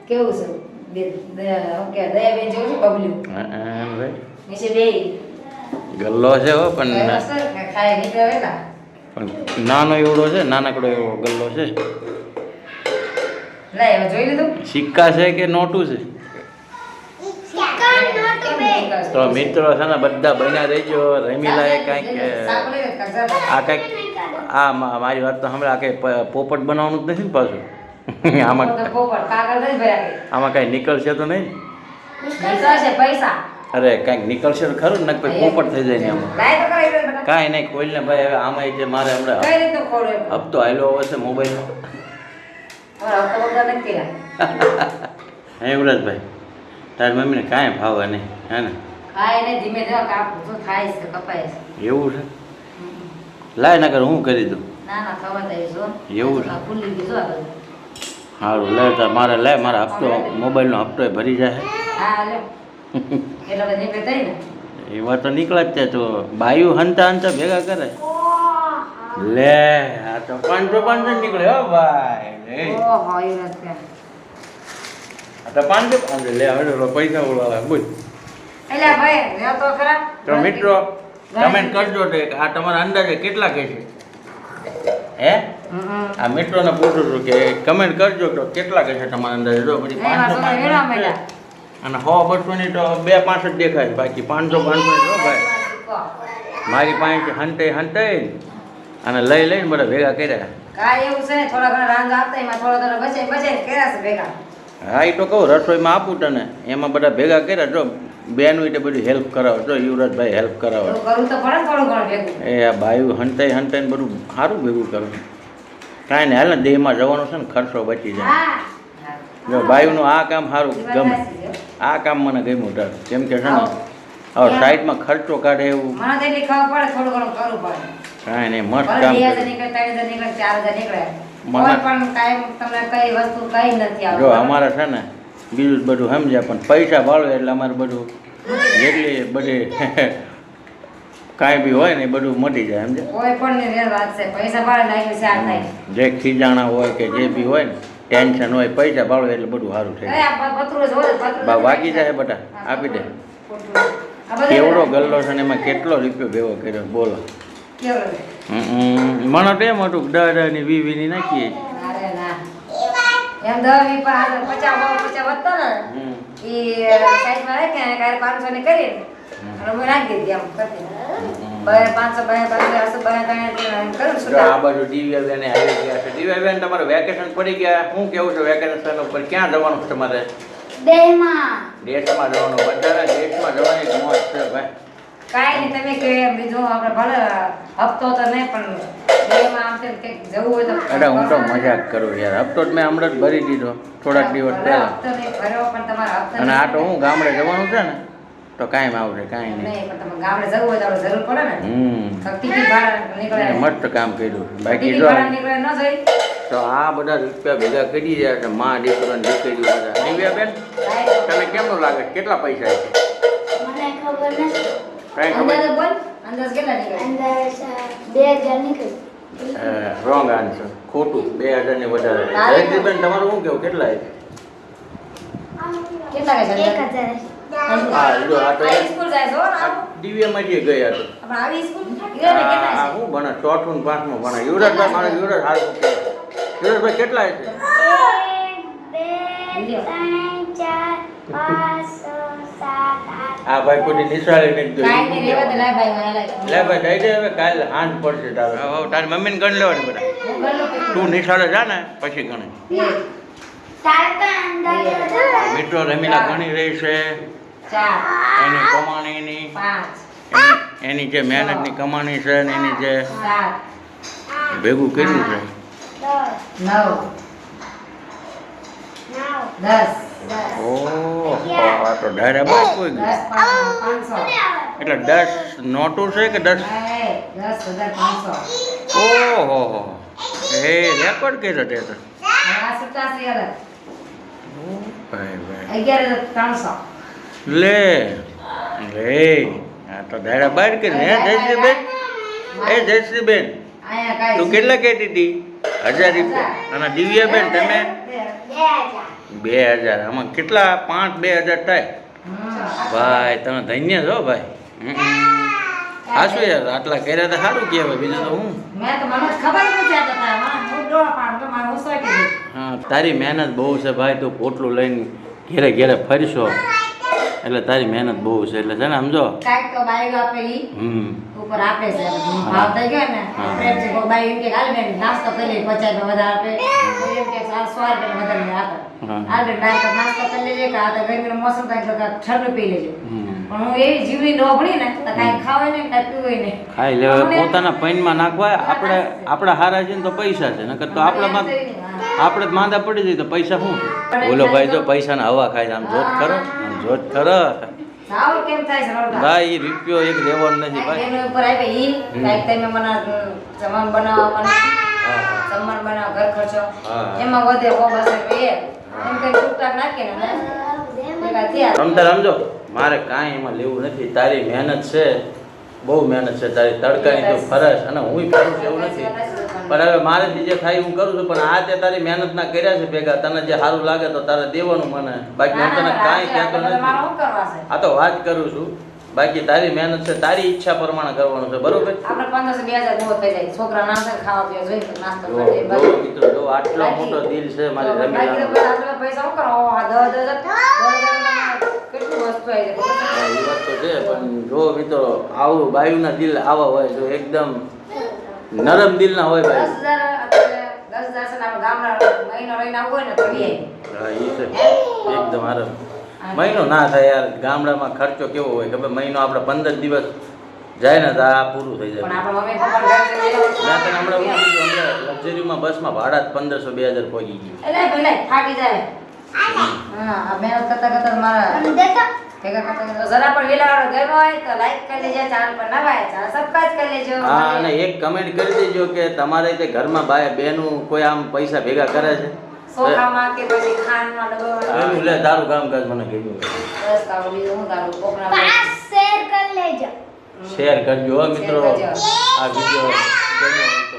કેવું છે ઓકે દયાબેન જેવું છે બબલ્યુ ભાઈ નીચે બે ગલ્લો છે હો પણ ખાય નીકળે વેલા પણ નાનો એવડો છે નાનકડો એવો ગલ્લો છે લે હવે જોઈ લીધું સિક્કા છે કે નોટું છે તો મિત્રો છે ને બધા બન્યા રહેજો રમીલાએ કાંઈક આ કંઈક આ મારી વાત તો હમણાં કંઈ પોપટ બનાવવાનું જ નથી ને પાછું આમાં આમાં કાંઈ નીકળશે તો નહીં પૈસા અરે કાંઈક નીકળશે તો ખરું ને પછી પોપટ થઈ જાય ને આમાં કાંઈ નહીં ખોલીને ભાઈ હવે આમાં જે મારે હમણાં હપ્તો આવેલો હોય છે મોબાઈલનો હે યુવરાજભાઈ તારી મમ્મીને કાંઈ ભાવે નહીં હે ને ધીમે ધીમે કાપું થાય છે કપાય છે એવું છે લાય નકર હું કરી દઉં ના ના ખબર થઈ જો એવું છે ફૂલી ગઈ જો સારું લે તો મારે લે મારા હપ્તો મોબાઈલનો હપ્તો ભરી જાય હા લે એટલો તો નીકળે થઈ ને એવા તો નીકળે જ છે તો બાયુ હંતા હંતા ભેગા કરે લે આ તો 500 નીકળે હો ભાઈ ઓહો એ વાત કે આ તો 500 લે હવે પૈસા ઓળવા બોલ એલા ભાઈ લ્યો તો ખરા તો મિત્રો કમેન્ટ કરજો તો આ તમારા અંદાજે કેટલા કે છે હે આ મિત્રોને પૂછું છું કે કમેન્ટ કરજો તો કેટલા કે છે તમારા અંદાજે જો પછી 500 અને 100-200 ની તો 2-5 જ દેખાય બાકી 500-500 જો ભાઈ મારી પાસે હંતે હંતે અને લઈ લઈને બધા ભેગા કર્યા કાય એવું છે થોડા ઘણા રાંધ આપતા એમાં થોડા થોડા બચે બચે કર્યા છે ભેગા હા એ તો કહું રસોઈમાં આપું તને એમાં બધા ભેગા કર્યા જો બેનું એટલે બધું હેલ્પ કરાવો જો યુવરાજભાઈ હેલ્પ કરાવો કરું તો પડે થોડું ઘણું ભેગું એ આ બાયું હંતાઈ હંતાઈને બધું સારું ભેગું કરું કાંઈ નહીં હાલ ને દેહમાં જવાનો છે ને ખર્ચો બચી જાય જો બાયુનું આ કામ સારું ગમે આ કામ મને ગમ્યું તાર કેમ કે છે ને હવે સાઈડમાં ખર્ચો કાઢે એવું મને તો એટલી ખબર પડે થોડું ઘણું કરવું પડે કાંઈ નહીં મસ્ત કામ 2000 નીકળે 3000 નીકળે 4000 નીકળે કોઈ પણ કાયમ તમને કઈ વસ્તુ કઈ નથી આવતું જો અમારે છે ને બીજું બધું સમજ્યા પણ પૈસા ભાળવે એટલે અમારે બધું જેટલી બધી કાંઈ બી હોય ને એ બધું મટી જાય સમજે કોઈ પણ ની વાત છે પૈસા ભાડે નાખી ચાર થાય જે ખીજાણા હોય કે જે બી હોય ને ટેન્શન હોય પૈસા ભાળવે એટલે બધું સારું થઈ જાય વાગી જાય બટા આપી દે કેવડો ગલ્લો છે ને એમાં કેટલો રૂપિયો ભેગો કર્યો બોલો મને તો એમ હતું 10 ની 20 ની નાખીએ એમ 10 50 વધતો ને એ સાઈડમાં રહે કે 500 ની કરી અને હું નાખી દીધી એમ કરતી 500 કરું આ બાજુ દિવ્યાબેન આવી ગયા છે દિવ્યાબેન તમારે વેકેશન પડી ગયા શું કેવું છે વેકેશન ઉપર ક્યાં જવાનું છે તમારે દેશમાં જવાનું બધાને દેશમાં જવાની મોજ છે ભાઈ કાંઈ નહીં તમે કે બીજું આપણે ભલે હપ્તો તો નહીં પણ દેમાં આમ તેમ કંઈક જવું હોય તો અરે હું તો મજાક કરું યાર હપ્તો જ મેં હમણાં જ ભરી દીધો થોડાક દિવસ પહેલા હપ્તો નહીં ભર્યો પણ તમારા હપ્તા અને આ તો હું ગામડે જવાનું છે ને તો કાંઈ આવશે કાંઈ નહીં નહીં પણ તમે ગામડે જવું હોય તો આપણે જરૂર પડે ને ટિકિટ ભાડા નીકળે મસ્ત કામ કર્યું બાકી ટિકિટ જો ભાડા નીકળે ન જઈ તો આ બધા રૂપિયા ભેગા કરી રહ્યા છે માં દીકરો દીકરી બધા દિવ્યાબેન તને કેમનું લાગે કેટલા પૈસા છે મને ખબર નથી કાંઈ ખબર અંદાજ બોલ અંદાજ કેટલા નીકળે અંદાજ 2000 નીકળ્યું રોંગ આન્સર ખોટું 2000 ની વધારે જયદીપબેન તમારું શું કેવું કેટલા છે કેટલા કે છે 1000 હા જો આ તો આ સ્કૂલ જાય છો ને દિવ્યામાં જે ગયા તો આપણે આવી સ્કૂલ ઈરાને કેટલા આ હું ભણે 4થું ને 5મું ભણે યુવરાજભાઈ મારે યુવરાજ હારું કે યુવરાજભાઈ કેટલા છે 1 2 3 4 5 6 7 8 આ ભાઈ કોઈ નિશાળે નહીં છે કાઈ નહીં રેવા દે લા ભાઈ મને લાગે લે ભાઈ દઈ દે હવે કાલ હાંજ પડશે તારે હવે તારી મમ્મીને ગણ લેવાની બધા હું ગણલો તું નિશાળે જા ને પછી ગણે તાર તો અંદાજ વધારે મિત્રો રમીલા ગણી રહી છે 4 એની કમાણીની 5 એની જે મહેનતની કમાણી છે ને એની જે 7 ભેગું કર્યું છે 9 10 ઓહો આ તો ડાયરા બાદ કોઈ ગયું 500 એટલે 10 નોટું છે કે 10 10,500 ઓહો એ રેકોર્ડ કર્યો તે તો આ 87 અલગ ભાઈ ભાઈ 11,300 લે લે આ તો ડાયરા બાર કરી હે જયશ્રીબેન એ જયશ્રીબેન આયા કાઈ તું કેટલા કહેતી હતી 1000 રૂપિયા અને દિવ્યાબેન તમે 2000 આમાં કેટલા 5 2000 થાય ભાઈ તમે ધન્ય છો ભાઈ હાશું યાર આટલા કર્યા તો સારું કહેવાય બીજું તો હું મેં તો મને ખબર નથી હતા હું ડોળા પાડ તો મારું સોકી દે હા તારી મહેનત બહુ છે ભાઈ તું પોટલું લઈને ઘેરે ઘેરે ફરશો એટલે તારી મહેનત બહુ છે એટલે છે ને સમજો કાંઈક તો બાઈ આપે ઈ ઉપર આપે છે ભાવ થઈ ગયો ને પ્રેમ છે કોઈ બાઈ એમ કે હાલ બેન નાસ્તો કરી લે 50 વધારે આપે કોઈ એમ કે 100 રૂપિયા વધારે આપે હાલ બેન નાસ્તો કરી લેજે કે આ તો ગરમીનો મોસમ થાય તો ઠંડુ પી લેજે પણ હું એવી જીવની નોભણી ને તો કાંઈ ખાવાય નહીં કાંઈ પીવાય નહીં ખાઈ લેવા પોતાના પૈનમાં નાખવા આપણા હારા છે ને તો પૈસા છે નકર તો આપણે જ માંદા પડી જઈએ તો પૈસા શું બોલો ભાઈ જો પૈસાના હવા ખાય આમ જોત ખરો સાવ કેમ થાય છે રડતા ભાઈ એ રૂપિયો એક લેવાનો નથી ભાઈ એનો ઉપર આવે ઈ કાંઈક તમે મને જમણ બનાવો મને જમણ બનાવો ઘર ખર્ચો એમાં વધે ઓ બસ એમ કઈ ટૂકટાક નાખીએ ને ભેગા થયા રમતા સમજો મારે કાંઈ એમાં લેવું નથી તારી મહેનત છે બહુ મહેનત છે તારી તડકાની તો ફરજ અને હું કરું છું એવું નથી પણ હવે મારેથી જે થાય હું કરું છું પણ આ તે તારી મહેનતના કર્યા છે ભેગા તને જે સારું લાગે તો તારે દેવાનું મને બાકી હું તને કાંઈ કહેતો નથી આ તો વાત કરું છું બાકી તારી મહેનત છે તારી ઈચ્છા પ્રમાણે કરવાનું છે બરોબર આપણે 1500 2000 બહુ થઈ જાય છોકરા નાસ્તો ખાવા પીવા જોઈએ નાસ્તો કરે મિત્રો જો આટલો મોટો દિલ છે મારી રમીલા પૈસા હું કરો 10,000 કેટલું વસ્તુ આવી જાય એ વાત તો છે પણ જો મિત્રો આવું બાયુના દિલ આવા હોય જો એકદમ નરમ દિલના હોય ભાઈ 10,000 છે ને ગામડા મહિનો રહીને આવું હોય ને તો હા એ છે એકદમ આરામ મહિનો ના થાય યાર ગામડામાં ખર્ચો કેવો હોય ખબર મહિનો આપણે 15 દિવસ જાય ને તો આ પૂરું થઈ જાય પણ આપણા મમ્મી પપ્પા ઘરે મેં તને હમણાં હું કીધું હમણાં લક્ઝરીમાં બસમાં ભાડા જ 1500 2000 પહોંચી ગયું એટલે ભલે ફાટી જાય હા આ મહેનત કરતા મારા ભેગા કરતા જરા પણ વેલાવાળો ગયો હોય તો લાઈક કરી લેજો ચેનલ પર નવા હોય ચેનલ સબસ્ક્રાઇબ કરી લેજો હા અને એક કમેન્ટ કરી દેજો કે તમારે તે ઘરમાં ભાઈ બહેનું કોઈ આમ પૈસા ભેગા કરે છે સોખામાં કે પછી ખાનમાં ડબોમાં એનું લે તારું કામકાજ મને કીધું બસ તારું બીજું હું તારું કોકના શેર કરી લેજો શેર કરજો હો મિત્રો શેર કરજો. આ વિડિયો ગમ્યો હોય તો